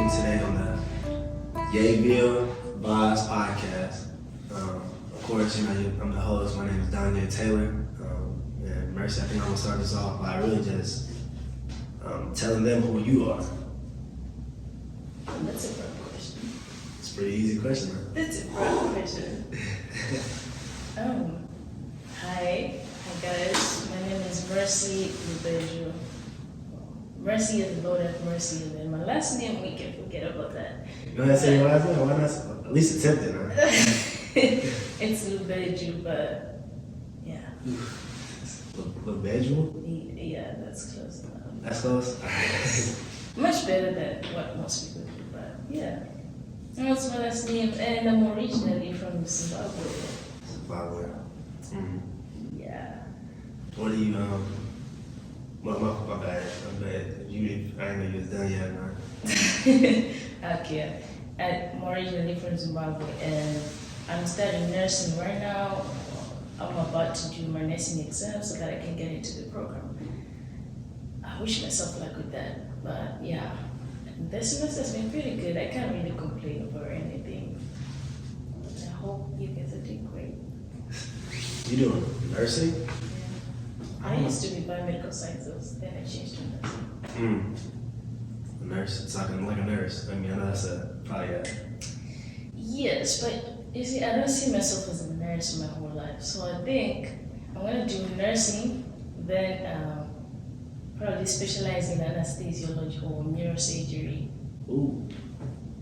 me today on the YE VILLE VIBES Podcast. Of course, I'm the host. My name is Dony'e Taylor. And Mercy, I think I'm gonna start this off by really just telling them who you are. That's a broad question. It's a pretty easy question, man. That's a broad question. Hi guys. My name is Mercy Lubeju. Mercy is the Lord have mercy, and then my last name we can forget about that. You know what I say your last name? Why not? At least attempt it, man. It's Lubeju, but yeah. Lubeju? Yeah, that's close enough. That's close? Much better than what most people do, but yeah. And that's my last name, and I'm originally from Zimbabwe. Zimbabwe. Mm-hmm. Yeah. What do you, my bad. I didn't know you was done yet, man. Okay. I'm originally from Zimbabwe, and I'm studying nursing right now. I'm about to do my nursing exam so that I can get into the program. I wish myself luck with that, but yeah. This semester's been pretty good. I can't really complain over anything. I hope you guys are doing great. You doing nursing? Yeah. I used to be biomedical sciences, then I changed to nursing. A nurse? It's like a nurse. I mean, I know that's probably a... Yes, but you see, I don't see myself as a nurse my whole life. So I think I'm going to do nursing, then probably specialize in anesthesiology or neurosurgery. Ooh.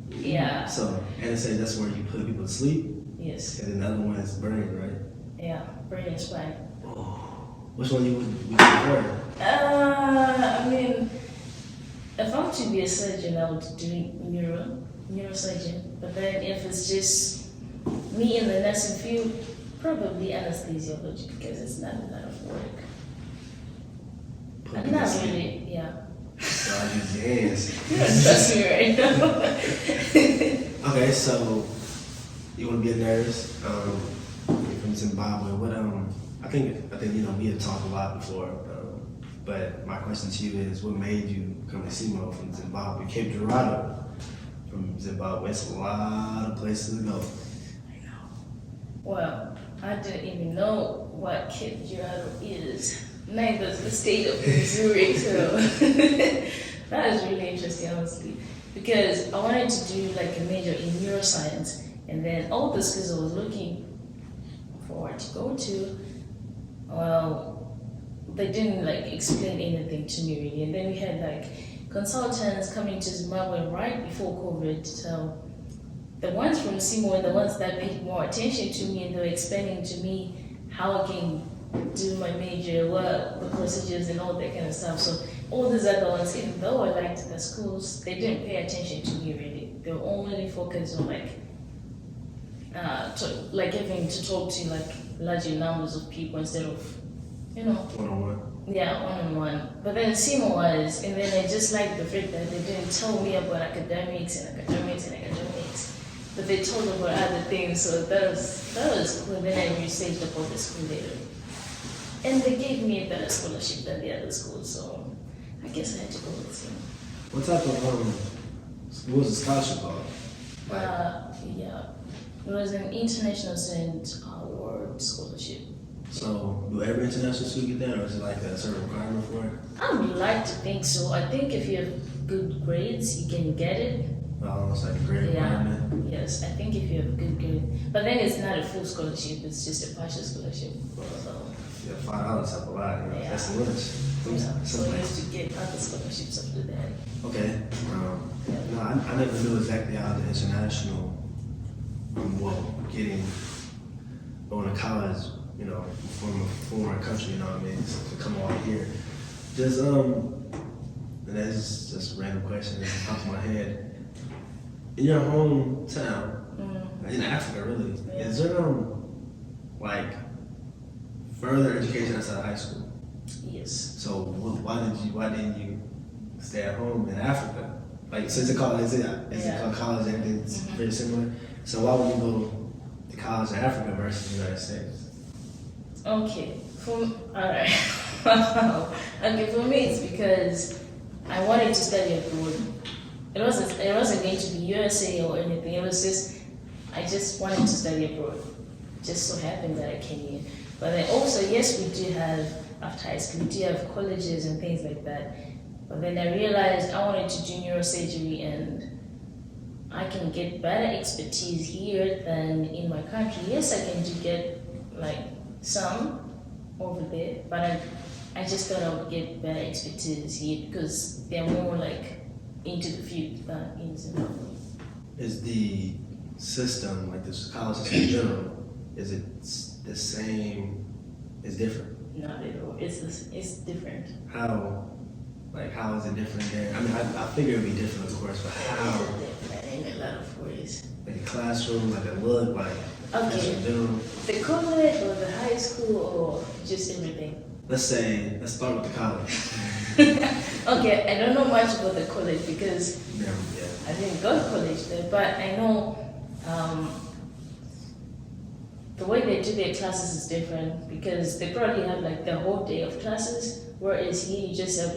Yeah. So, anesthesia, that's where you put people to sleep? Yes. And then the other one is brain, right? Yeah, brain and spine. Oh. Which one you would prefer? I mean, if I'm to be a surgeon, I would do neurosurgeon. But then if it's just me in the nursing field, probably anesthesiology because it's not a lot of work. Not really, yeah. So I use your hands. You don't trust me right now. Okay, so you want to be a nurse? You're from Zimbabwe. What I think we had talked a lot before. But my question to you is, what made you come to SEMO from Zimbabwe? Cape Girardeau from Zimbabwe. It's a lot of places to go. I know. Well, I didn't even know what Cape Girardeau is. Neither is the state of Missouri, so that was really interesting, honestly. Because I wanted to do like a major in neuroscience, and then all the schools I was looking forward to go to, well, they didn't like explain anything to me really. And then we had like consultants coming to Zimbabwe right before COVID. So the ones from SEMO were the ones that paid more attention to me, and they were explaining to me how I can do my major, what the procedures and all that kind of stuff. So all these other ones, even though I liked the schools, they didn't pay attention to me really. They were only focused on having to talk to like larger numbers of people instead of, One-on-one. Yeah, one-on-one. But then SEMO was, and then I just liked the fact that they didn't tell me about academics, but they told about other things. So that was cool. Then I researched about the school later, and they gave me a better scholarship than the other schools. So I guess I had to go with SEMO. What type of what was the scholarship called? Yeah, it was an international student award scholarship. So, do every international student get that, or is it like a certain requirement for it? I would like to think so. I think if you have good grades, you can get it. It's like a grade requirement? Yes, I think if you have good grades. But then it's not a full scholarship, it's just a partial scholarship. So, yeah, $5 help a lot, Yeah. That's the lunch. So I used to get other scholarships after that. Okay. No, I never knew exactly how the international, going to college, from a foreign country, you know what I mean, to come over here. Just, and that's just a random question that just popped in my head. In your hometown, in Africa really, is there, further education outside of high school? Yes. So why didn't you stay at home in Africa? Like, so it's a college, is it called college, everything's very similar? So why would you go to college in Africa versus the United States? Okay, alright. Okay, for me it's because I wanted to study abroad. It wasn't going to be USA or anything. It was just I just wanted to study abroad. Just so happened that I came here. But then also, yes, we do have after high school, we do have colleges and things like that. But then I realized I wanted to do neurosurgery, and I can get better expertise here than in my country. Yes, I can do get like some over there, but I just thought I would get better expertise here because they're more like into the field than in Zimbabwe. Is the system, like the college system in general, is it the same? It's different? Not at all. It's different. How? Like, how is it different there? I mean, I figure it'd be different, of course, but how? It's different in a lot of ways. Like a classroom, like a look, like Okay. in general. The college or the high school or just everything? Let's start with the college. Okay, I don't know much about the college because Yeah. I didn't go to college there, but I know the way they do their classes is different because they probably have like the whole day of classes, whereas here you just have,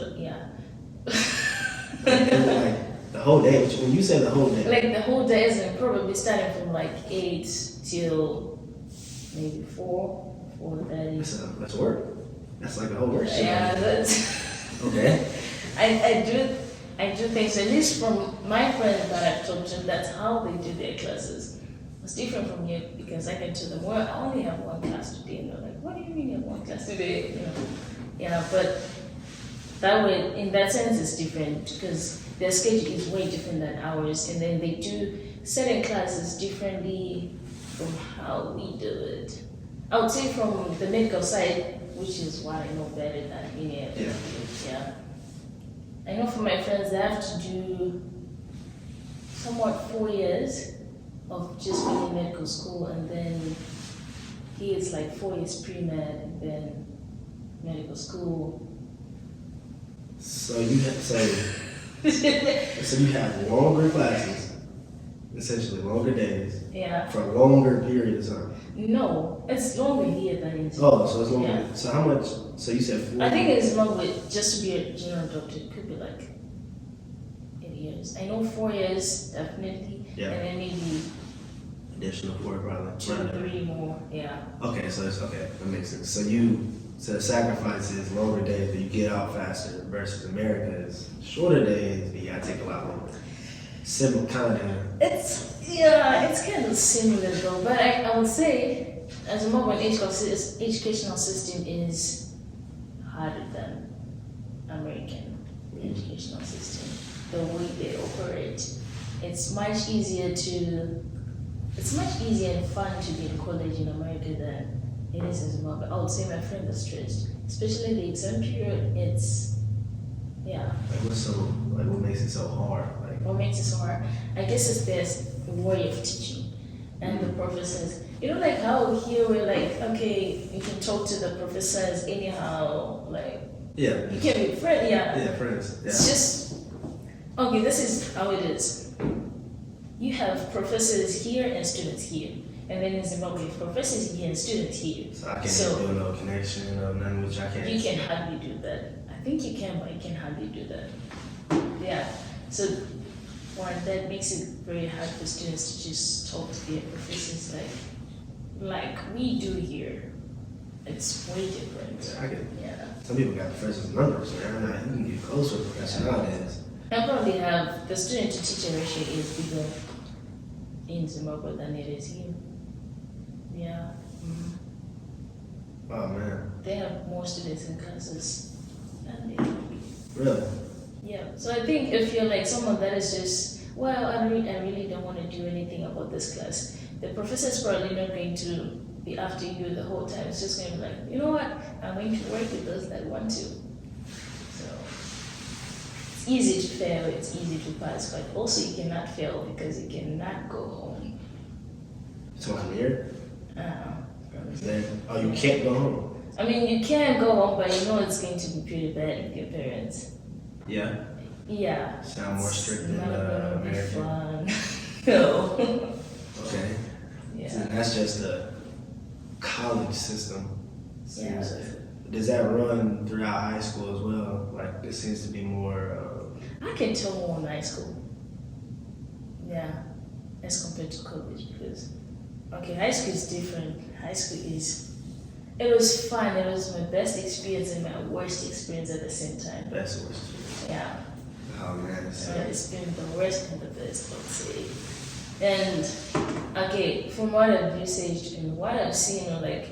Like the whole day. When you say the whole day, like the whole day isn't probably starting from like 8 till maybe 4:30. that's work. That's like a whole work shift. Yeah, that's. Okay. I do think so. At least from my friends that I've talked to, that's how they do their classes. It's different from you because I can tell them, well, I only have one class today, and they're like, what do you mean you have one class today? But that way, in that sense, it's different because their schedule is way different than ours, and then they do certain classes differently from how we do it. I would say from the medical side, which is what I know better than any other field. Yeah. I know for my friends, they have to do somewhat 4 years of just being in medical school, and then here it's like 4 years pre-med and then medical school. So you have so you have longer classes, essentially longer days, Yeah. for a longer period of time. No, it's longer here than in Zimbabwe. Oh, so it's longer. Yeah. So how much? So you said 4. I think in Zimbabwe, just to be a general doctor, it could be like 8 years. I know 4 years, definitely. Yeah. And then maybe Additional 4 probably. 2 or 3 more. Yeah. Okay, so it's okay. That makes sense. So the sacrifice is longer days, but you get out faster. Versus America is shorter days, but you gotta take a lot longer. Similar kind of. It's kind of similar though, but I would say as a Zimbabwean educational system is harder than American educational system. The way they operate, it's much easier and fun to be in college in America than it is in Zimbabwe. I would say my friend is stressed, especially the exam period. What makes it so hard? Like, What makes it so hard? I guess it's their way of teaching and the professors. Like how here we're like, okay, you can talk to the professors anyhow, like yeah. you can be friends, Yeah, friends. Yeah. It's just okay. This is how it is. You have professors here and students here, and then in Zimbabwe, you have professors here and students here. So I can't build no connection or nothing, which I can't. You can hardly do that. I think you can, but you can hardly do that. Yeah. So that makes it very hard for students to just talk to their professors like we do here. It's way different. Yeah, I get. Yeah. Some people got professors' numbers, man. You can get close with a professor nowadays. I probably have the student to teacher ratio is bigger in Zimbabwe than it is here. Yeah. Oh man. They have more students in classes than they do. Really? Yeah. So I think if you're like someone that is just, well, I really don't want to do anything about this class, the professor's probably not going to be after you the whole time. It's just going to be like, you know what? I'm going to work with those that want to. So it's easy to fail, it's easy to pass, but also you cannot fail because you cannot go home. So from here? From Oh, you can't go home? I mean, you can go home, but you know it's going to be pretty bad with your parents. Yeah. Yeah. Sound more strict than It's not gonna be American. fun. No. Okay. Yeah. So that's just the college system. Yeah. Seems like. Does that run throughout high school as well? Like, it seems to be more. I can tell more in high school. Yeah, as compared to college because, okay, high school is different. High school is, it was fun. It was my best experience and my worst experience at the same time. Best or worst? Yeah. Oh man, So it's been the worst and the best, I would say. And okay, from what I've researched and what I've seen, like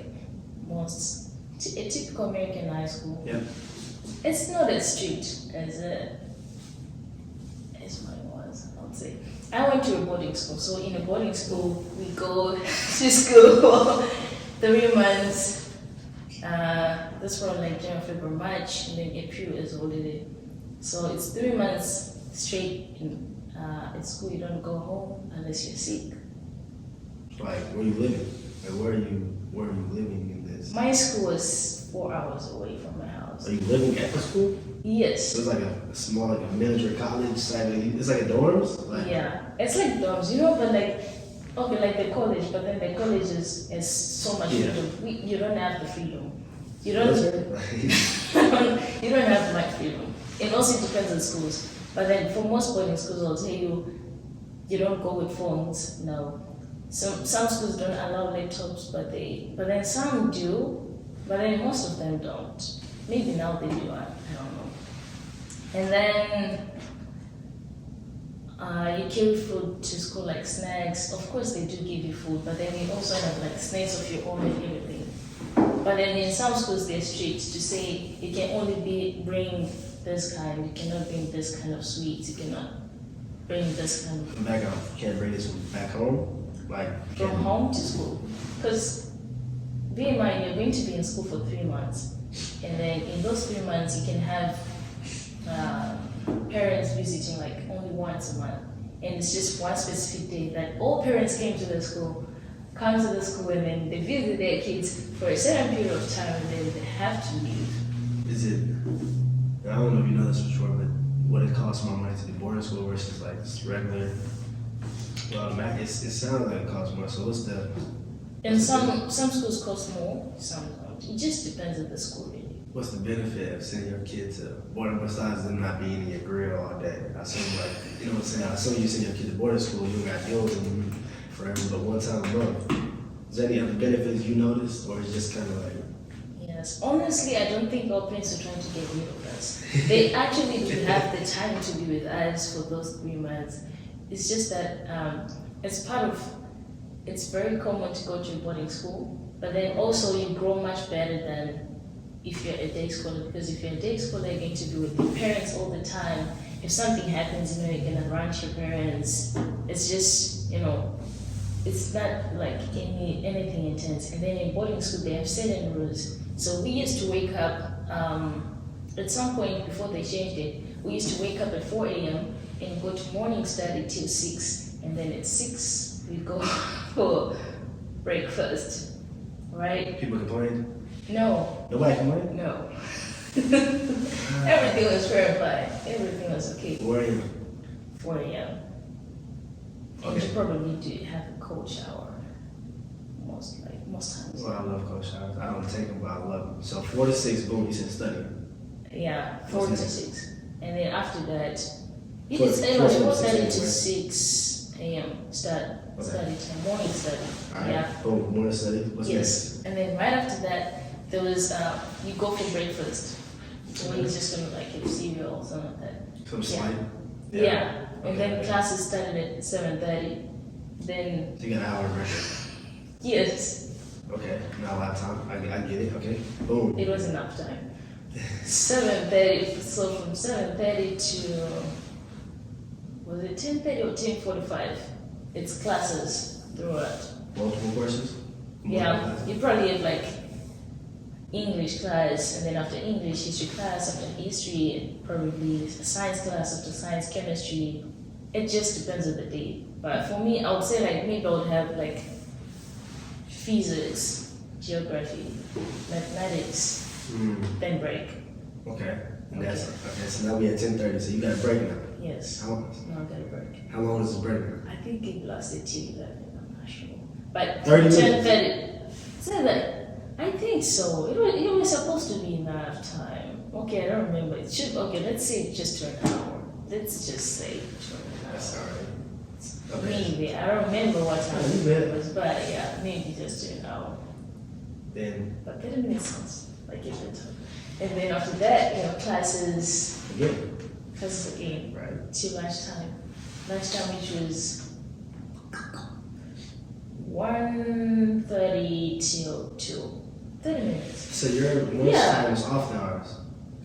most a typical American high school, yeah. it's not as strict as mine was, I would say. I went to a boarding school, so in a boarding school we go to school for 3 months. That's from like January, February, March, and then April is holiday. So it's 3 months straight in school. You don't go home unless you're sick. Like where you living? Like where are you living in this? My school was 4 hours away from my house. Are you living at the school? Yes. So it's like a small, like a miniature college type. It's like a dorms. Like, yeah, it's like dorms, but like okay, like the college, but then the college is so much freedom. You don't have the freedom. You don't. You don't have much freedom. It also depends on schools. But then for most boarding schools, I'll tell you, you don't go with phones. No. Some schools don't allow laptops, but then some do. But then most of them don't. Maybe now they do. I don't know. And then you carry food to school, like snacks. Of course, they do give you food, but then you also have like snacks of your own and everything. But then in some schools, they're strict to say you can only bring this kind. You cannot bring this kind of sweets. You cannot bring this kind of. Back home, you can't bring this back home, like from home to school, because bear in mind you're going to be in school for 3 months, and then in those 3 months you can have parents visiting like only once a month, and it's just one specific day that all parents come to the school, and then they visit their kids for a certain period of time, and then they have to leave. Is it? I don't know if you know this for sure, but what it costs more money to do boarding school versus like just regular. Well, it sounds like it costs more. So what's the? And some schools cost more, some don't. It just depends on the school, really. What's the benefit of sending your kid to boarding besides them not being in your grill all day? I assume like, you know what I'm saying? I assume you send your kid to boarding school, you don't got to deal with them forever, but one time a month. Is there any other benefits you noticed, or it's just kind of like? Yes, honestly, I don't think our parents are trying to get rid of us. They actually do have the time to be with us for those 3 months. It's just that it's very common to go to a boarding school, but then also you grow much better than if you're a day scholar, because if you're a day scholar, you're going to be with your parents all the time. If something happens, you're going to run to your parents. It's just, it's not like anything intense. And then in boarding school, they have certain rules. So we used to wake up, at some point before they changed it, we used to wake up at 4 a.m. and go to morning study till 6. And then at 6, we go for breakfast, right? People complain? No. Nobody complained? No. Everything was verified. Everything was okay. 4 a.m. 4 a.m. Okay. You probably do have a cold shower. Most times. Well, I love cold showers. I don't take them, but I love them. So 4 to 6, boom, you said study. Yeah, 4 to 6. And then after that, it Four- is four to 4:30 to 6 6 a.m. Study time, morning study. Alright, Yeah. boom, morning study. What's Yes. And then right after that, there was you go for breakfast. So you're just gonna like have cereal or something like that. next? Some slight? Yeah. And Okay. then classes started at 7:30. Then So you got an hour break. yes, Okay, not a lot of time. I get it. Okay, boom. it was enough time. 7:30. So from 7:30 to was it 10:30 or 10:45? It's classes throughout. Multiple courses? Yeah, you probably have like English class, and then after English, history class, after history, probably a science class, after science, chemistry. It just depends on the day. But for me, I would say like maybe I would have like physics, geography, mathematics, then break. Okay, and that's okay. So now we at 10:30. So you got a break now. Yes. How long? Now I got a break. How long is this break now? I think it lasted till 11. I'm not sure. But 30 minutes? 10:30. So that I think so. It was supposed to be enough time. Okay, I don't remember. It should. Okay, let's say just to an hour. Let's just say to an hour. That's alright. Okay. Maybe. I don't remember what time Oh, you bet. it was, but yeah, maybe just an hour. Then But 30 minutes sounds like a good time. And then after that, classes again, again, right? till lunchtime. Lunchtime, which was 1:30 till 2. 30 minutes. So your lunchtime is off hours,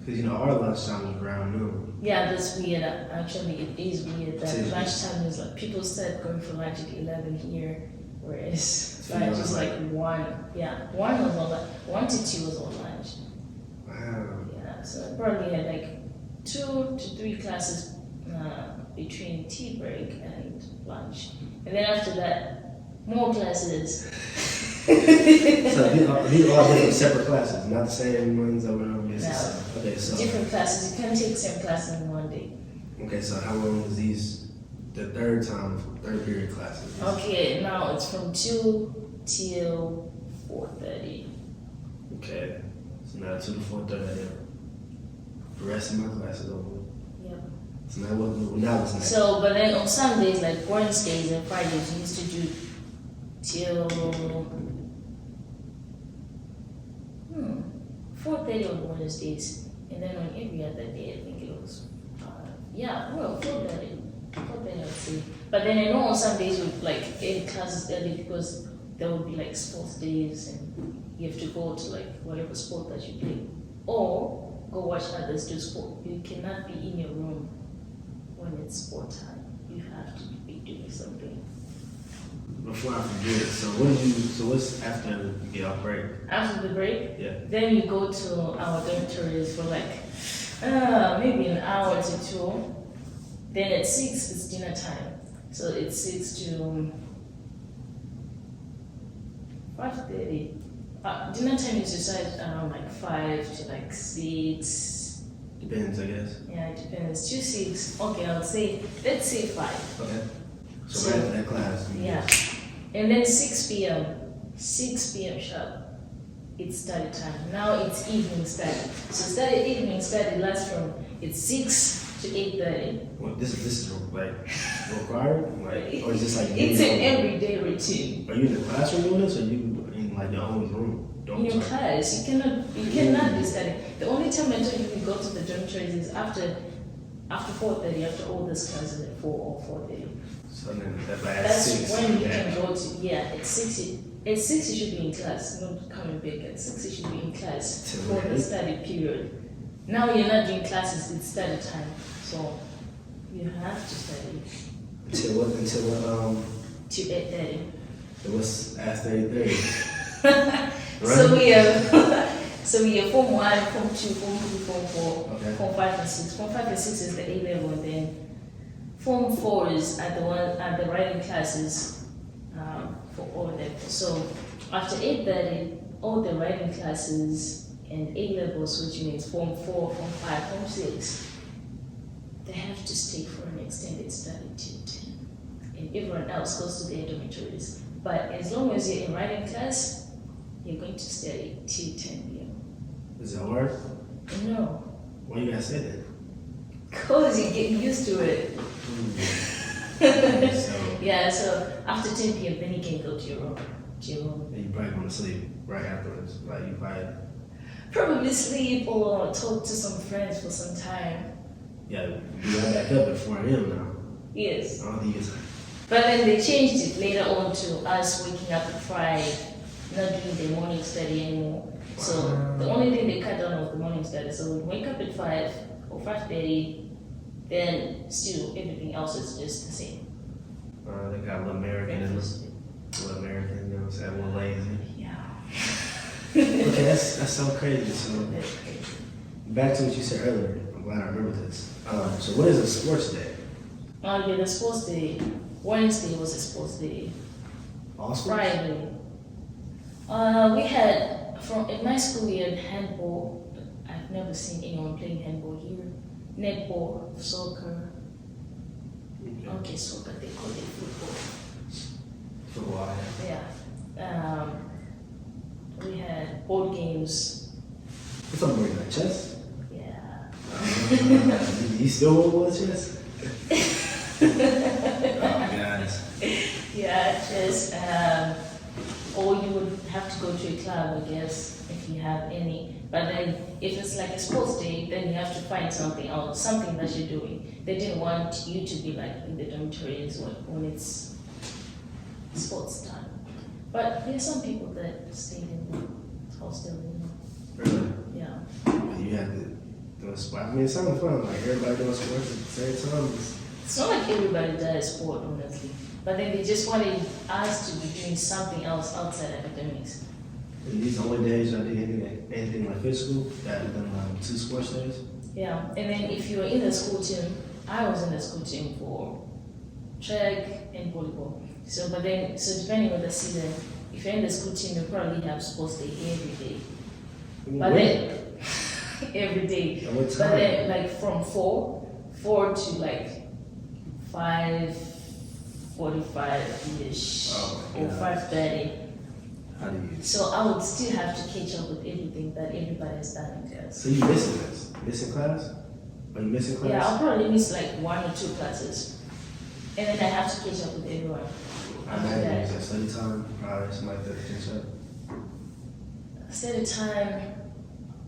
because our lunchtime is around noon. Yeah, that's weird. Actually, it is weird that It is lunchtime is like people start going for lunch at 11 here, whereas So lunch you is know, like 1. Yeah, 1 was on 1 to 2 was on lunch. Wow. Yeah, so I probably had like 2 to 3 classes between tea break and lunch, and then after that, more classes. So these are different separate classes, not the same ones that were on this. No. Okay, so Different classes. You can't take same class in one day. okay, so how long is these? The third period classes. Okay, now it's from 2 till 4:30. Okay, so now 2 to 4:30. The rest of my classes over. Yeah. So now what's next? So, but then on Sundays, like Wednesdays and Fridays, we used to do till 4:30 on Wednesdays, and then on every other day, I think it was 4:30. 4:30, I would say. But then I know on Sundays we like end classes early because there would be like sports days, and you have to go to like whatever sport that you play, or go watch others do sport. You cannot be in your room when it's sport time. You have to be doing something. Before I forget, so what's after you get off break? After the break, Yeah. then you go to our dormitories for like maybe an hour to 2. Then at 6 it's dinner time. So it's 6 to 5:30. Dinner time is decided around like 5 to like 6. Depends, I guess. Yeah, it depends. 2 6. Okay, let's say 5. Okay. So So- right after that class. Yeah. And then 6 p.m. 6 p.m. sharp. It's study time. Now it's evening study. So evening study lasts from 6 to 8:30. Well, this is like required, like, or is this like It's an everyday routine. Are you in the classroom doing this, or you in like your own room? In your class, you cannot be studying. The only time I told you we go to the dormitories is after 4:30, after all these classes at 4 or 4:30. So then at That's 6. when you yeah. can go to, at 6. At 6 you should be in class, not coming back. At 6 you should be in class Till for the eight. study period. Now you're not doing classes, it's study time. So you have to study Until what? to 8:30. What's after 8:30? So we have Form 1, Form 2, Form 3, Form 4, Okay. Form 5 and 6. Form 5 and 6 is the A level, and then Form 4 is at the writing classes for all of them. So after 8:30, all the writing classes and A levels, which means Form 4, Form 5, Form 6, they have to stay for an extended study till 10. And everyone else goes to their dormitories. But as long as you're in writing class, you're going to study till 10 p.m. Is that hard? No, Why you gotta say that? because you get used to it. So Yeah, so after 10 p.m., then you can go to your room. then you probably want to sleep right afterwards. Like you probably Probably sleep or talk to some friends for some time. you got back up at 4 a.m. now. Yes. I don't think it's But then they changed it later on to us waking up at 5, not doing the morning study anymore. So the only thing they cut down was the morning study. So we wake up at 5 or 5:30, then still everything else is just the same. they got a little American in us. A little American, you know what I'm saying? A little lazy. Yeah. Okay, that's so crazy. So That's crazy. back to what you said earlier. I'm glad I remember this. So what is a sports day? Yeah, the sports day. Wednesday was a sports day. All sports? Friday. We had in my school we had handball. I've never seen anyone playing handball here. Netball, soccer. Okay, soccer. They call it football. Football. Yeah. We had board games. What's up, boy? Like chess? Yeah. You still want to chess? Oh, God. or you would have to go to a club, I guess, if you have any. But then if it's like a sports day, then you have to find something else, something that you're doing. They didn't want you to be like in the dormitories when it's sports time. But there's some people that stayed in the hostel, Really? Yeah. You have to do a sport. I mean, it sounds fun. Like everybody doing sports at the same time. It's not like everybody does sport, honestly. But then they just wanted us to be doing something else outside academics. And these are the only days I did anything like physical, that I've done 2 sports days. Yeah, and then if you're in the school team, I was in the school team for track and volleyball. So depending on the season, if you're in the school team, you probably have sports day every day. But then every day. At what But time? then like from 4 to like 5:45-ish or 5:30. How do you? So I would still have to catch up with everything that everybody has done in class. So you missing this? Missing class? Are you missing class? Yeah, I'll probably miss like 1 or 2 classes. And then I have to catch up with everyone. I imagine it's at study time, or something like that. Think so? Study time,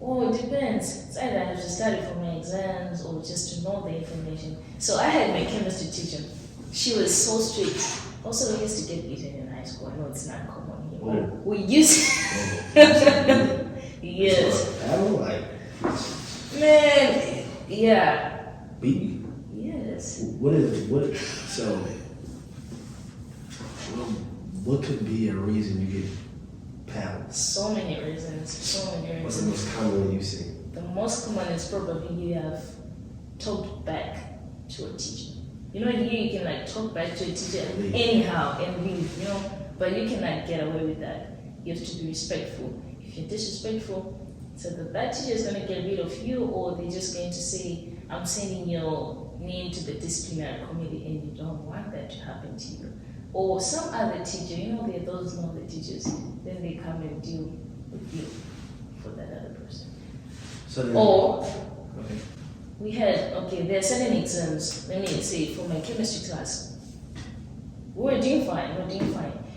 it depends. It's either I have to study for my exams or just to know the information. So I had my chemistry teacher. She was so strict. Also, we used to get beaten in high school. I know it's not common here. Oh. We used Yes. I don't like. Man, yeah. Beat? Yes. So, what could be a reason you get paddled? So many reasons. What's the most common one you see? The most common is probably you have talked back to a teacher. You know, here you can like talk back to a teacher anyhow and leave, but you cannot get away with that. You have to be respectful. If you're disrespectful, so that teacher is going to get rid of you, or they're just going to say, I'm sending your name to the disciplinary committee, and you don't want that to happen to you. Or some other teacher, there are those other teachers, then they come and deal with you for that other person. So then, okay. We had, there are certain exams, let me say, for my chemistry class, we're doing fine.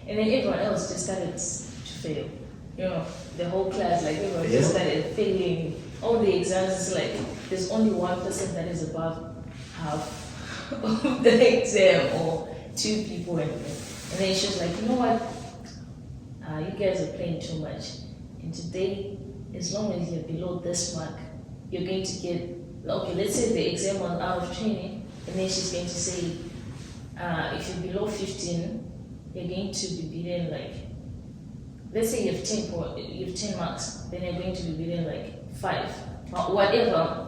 And then everyone else just started to fail. The whole class, like everyone just started failing. All the exams, it's like, there's only one person that is above half of the exam, or 2 people. And then she was like, you know what? You guys are playing too much. And today, as long as you're below this mark, you're going to get, let's say the exam was out of training, and then she's going to say, if you're below 15, you're going to be beaten like, let's say you have 10 marks, then you're going to be beaten like 5, or whatever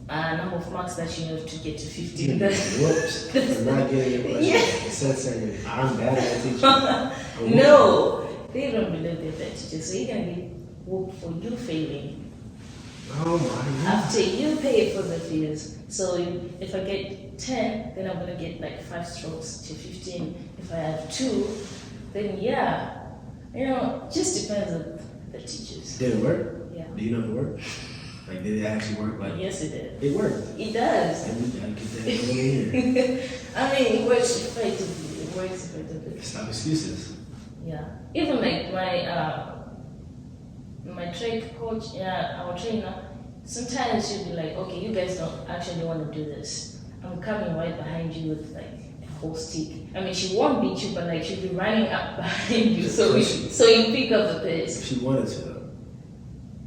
number of marks that you have to get to 15. Whoops. I'm not getting it. Yeah. Instead of saying, I'm bad at teaching. No, they don't believe they're that teacher, so you're going to get whooped for you failing. Oh my God. After you pay for the fees. So if I get 10, then I'm going to get like 5 strokes to 15. If I have 2, then just depends on the teachers. Did it work? Yeah. Do you know if it worked? Like, did it actually work? Like, Yes, it did. it worked. It does. And we gotta get that going in here. I mean, it works effectively. Stop excuses. Yeah. Even like my track coach, our trainer, sometimes she'll be like, okay, you guys don't actually want to do this. I'm coming right behind you with like a whole stick. I mean, she won't beat you, but like she'll be running up behind you, so you pick up the pace. If she wanted to,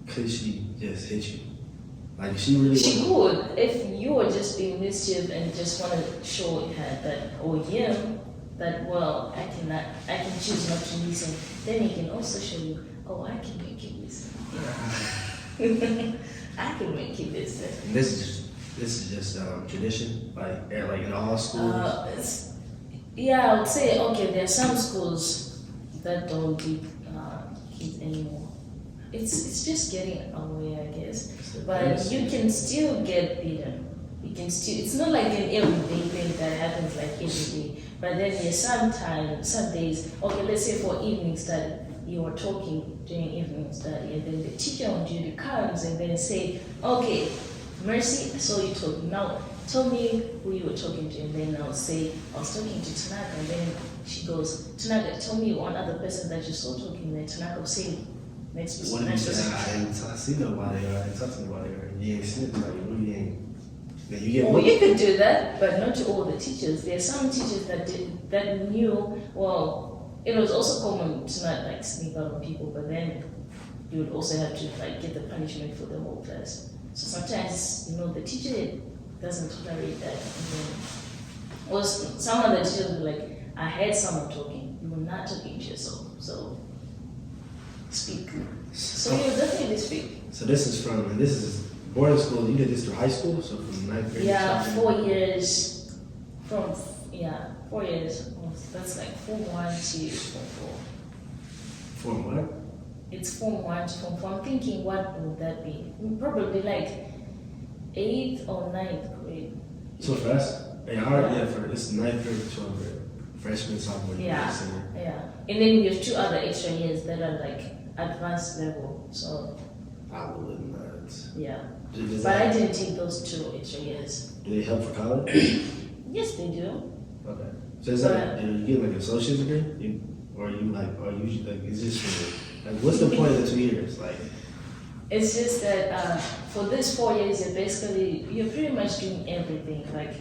could she just hit you? Like, she really She wanted. could, if you were just being mischief and just want to show her that, or him, that, well, I can choose not to listen. Then he can also show you, oh, I can make you listen. I can make you listen. And this is just tradition, like in all schools. Yeah, I would say, okay, there are some schools that don't beat kids anymore. It's just getting away, I guess. But you can still get beaten. You can still, it's not like an everyday thing that happens like every day. But then there's some days, okay, let's say for evening study, you are talking during evening study, and then the teacher on duty comes and then say, okay, Mercy, I saw you talking. Now, tell me who you were talking to, and then I'll say, I was talking to Tanaka, and then she goes, Tanaka, tell me one other person that you saw talking there. Tanaka will say, next person. What did you Next say? person. I didn't see nobody. I didn't talk to nobody. You ain't seen it. Like, you ain't. Then you get Oh, you can do that, but not to all the teachers. There are some teachers that knew, well, it was also common to not like sneak out on people, but then you would also have to like get the punishment for the whole class. So sometimes, the teacher doesn't tolerate that. Or some of the teachers will be like, I heard someone talking, you were not talking to yourself, so speak. So you definitely speak. So this is boarding school. You did this through high school, so from ninth grade. Yeah, 4 years. 4 years. That's like Form 1 to Form 4. Form what? It's Form 1 to Form 4. I'm thinking, what would that be? Probably like 8th or 9th grade. So for us, for this ninth grade, 12th grade, freshman, sophomore, Yeah, senior. yeah. And then we have 2 other extra years that are like advanced level. So I would not. yeah. Does But I that- didn't take those 2 extra years. Do they help for college? Yes, they do. Okay. So is that you get like an associate's degree, or you like it's just for like what's the point of the 2 years? Like It's just that for these 4 years, you're pretty much doing everything. Like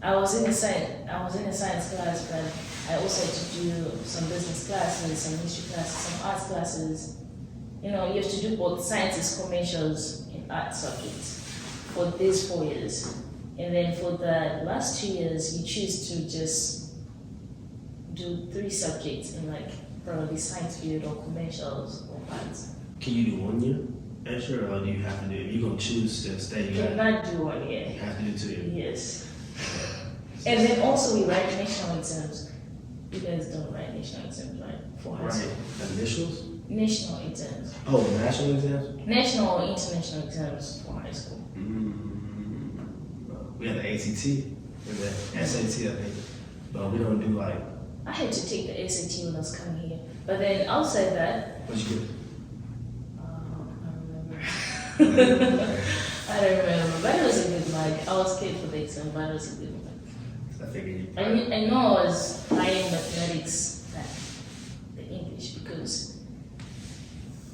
I was in a science class, but I also had to do some business classes, some history classes, some arts classes. You have to do both sciences, commercials, and art subjects for these 4 years. And then for the last 2 years, you choose to just do 3 subjects in like probably science field or commercials or arts. can you do 1 year extra, or do you have to do? If you're gonna choose to stay, You cannot do 1 year. you have to do 2 years. Yes. And then also we write national exams. You guys don't write national exams, right? For high school. Right. Initials? National exams. Oh, national exams? National or international exams for high school. We have the ACT and the SAT, I think, but we don't do like. I had to take the SAT when I was coming here. But then outside that, What you I don't remember. I don't remember. But it was a good mark. I was scared for the exam, but it was a good mark. I figured you. I know I was higher in mathematics than the English because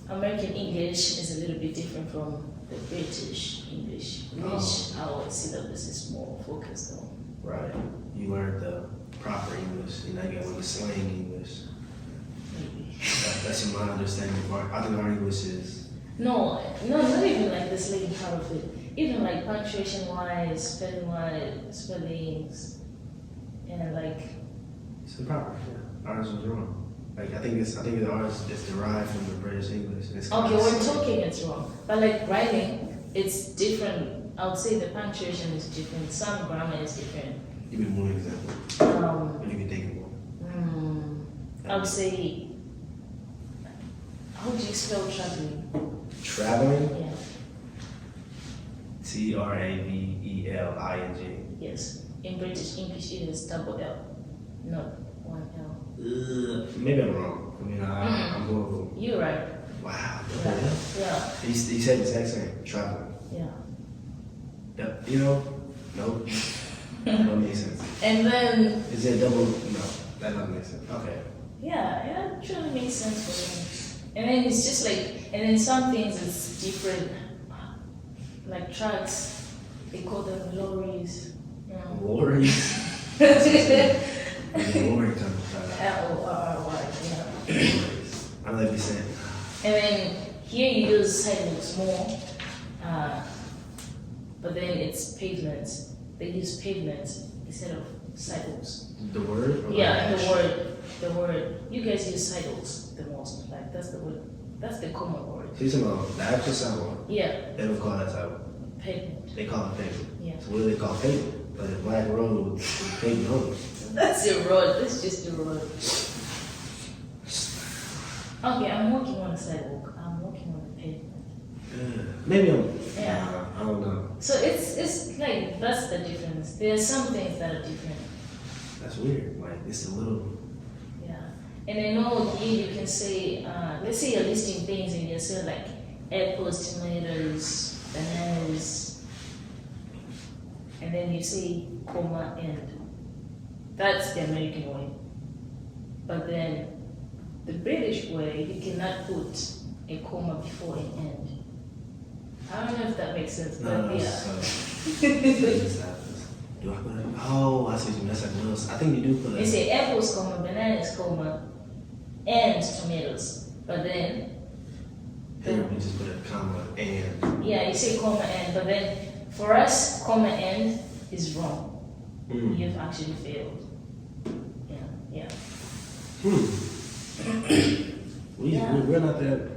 American English is a little bit different from the British English, which our syllabus is more focused on. Right. You learned the proper English, and now you got to learn the slang English. Maybe. That's in my understanding. I think our English is. No, not even like the slang part of it. Even like punctuation wise, spellings, and like. It's the proper. Yeah. Ours was wrong. Like I think ours is derived from the British English. It's Okay, when talking it's wrong, but like writing, it's different. I would say the punctuation is different. Some grammar is different. Give me one example. What you can think of. I would say, how do you spell traveling? Traveling. Yeah. Traveling. Yes. In British English, it is double L, not one L. Maybe I'm wrong. I mean, I'm more. You're right. Wow. Yeah. Yeah. He said the exact same. Traveling. Yeah. Yep. Nope. That don't make sense. And then. Is it double? No, that doesn't make sense. Okay. Yeah, it truly makes sense for me. And then it's just like, and then some things is different. Like trucks, they call them lorries. Lorries. Lorry kind of truck. L-O-R-R-Y, yeah. Lorries. I know what you're saying. And then here you use sidewalks more, but then it's pavements. They use pavements instead of sidewalks. The word? Or Yeah, the action? the word. You guys use sidewalks the most. Like that's the word. That's the common word. So you're talking about the actual sidewalk? Yeah, They don't call that sidewalk. pavement. They call it pavement. Yeah. So what do they call pavement? But a black road with pavement on it. That's a road. That's just a road. Okay, I'm walking on a sidewalk. I'm walking on a pavement. Maybe I'm. Yeah. I don't know. So it's like that's the difference. There are some things that are different. That's weird. Like it's a little. Yeah. And I know here you can say, let's say you're listing things and you say like apples, tomatoes, bananas, and then you say comma and. That's the American way. But then the British way, you cannot put a comma before an end. I don't know if that makes sense, but No, yeah. so this happens. Do I put it? Oh, I see what you mean. That's like a little. I think you do put They it. say apples, comma, bananas, comma, and tomatoes. But then, Here we just put a comma and. yeah, you say comma and, but then for us, comma and is wrong. Mm. You've actually failed. Yeah. We're not that.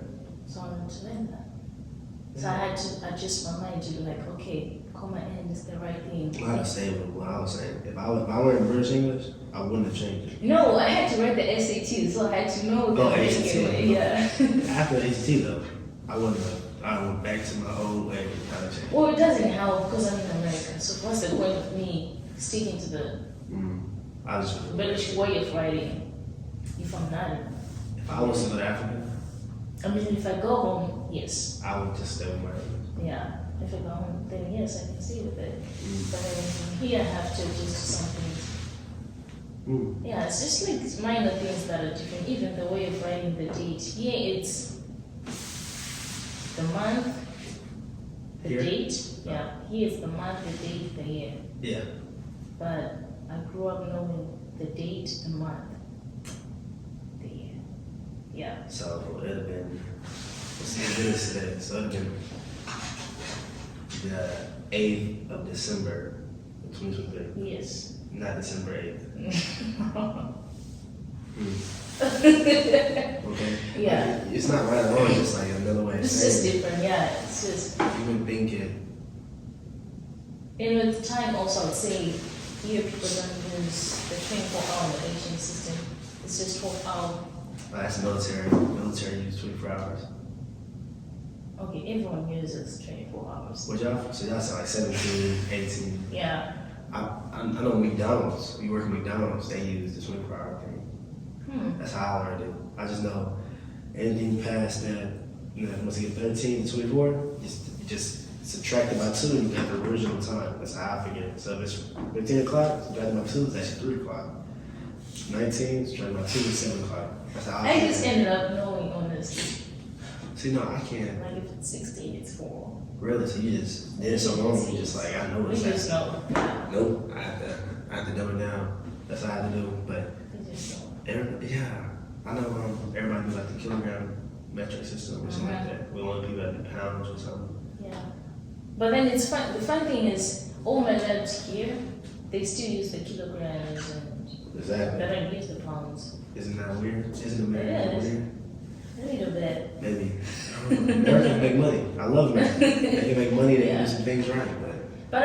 So I learned to learn that. So I had to adjust my mind to be like, okay, comma and is the right thing. I had to stay with what I was saying. If I learned British English, I wouldn't have changed it. No, I had to write the SAT, so I had to know the ACT. Yeah. After ACT though, I wouldn't have. I went back to my old way of how to change. Well, it doesn't help because I'm in America. So what's the point of me sticking to the I just British way of writing if I'm not in? If I was to go to Africa, I mean, if I go home, yes. I would just stay with my English. Yeah. If I go home, then yes, I can stay with it. But then here I have to adjust to something. Yeah, it's just like minor things that are different. Even the way of writing the date. Here it's the month, the Here? date. Yeah, here it's the month, the date, the year. Yeah. But I grew up knowing the date, the month, the year. Yeah. So it would have been. What's the date today? So it would have been the 8th of December, 2023. Yes. Not December 8th. Okay. Yeah. It's not right at all. It's just like another way of It's just saying it. different, yeah. It's just. You would think it. And with time also, I would say here people don't use the 24-hour navigation system. It's just 12 hour. That's military. Military use 24 hours. Okay, everyone uses 24 hours. What y'all? So y'all sound like 17, 18. Yeah. I know McDonald's. We work at McDonald's. They use the 24-hour thing. That's how I learned it. I just know anything past that, once you get 13 to 24, just subtract it by 2 and you get the original time. That's how I figured it. So if it's 15 o'clock, subtract it by 2, it's actually 3 o'clock. 19, subtract it by 2, it's 7 o'clock. That's how I I just ended up knowing honestly. See, no, I can't. Like if it's 16, it's 4. Really? So you just did it so long, you just like, I know We it's just know. Nope, I have to dumb it down. That's how I have to do. But We just know. I know everybody do like the kilogram metric system or something like that. We want people to be pounds or something. Yeah. But then it's fun. The fun thing is, all my labs here, they still use the kilograms and Exactly. they don't use the pounds. Isn't that weird? Isn't America It is. weird? A little bit. Maybe. I don't know. America can make money. I love America. They can make money, they can Yeah. do some things right. But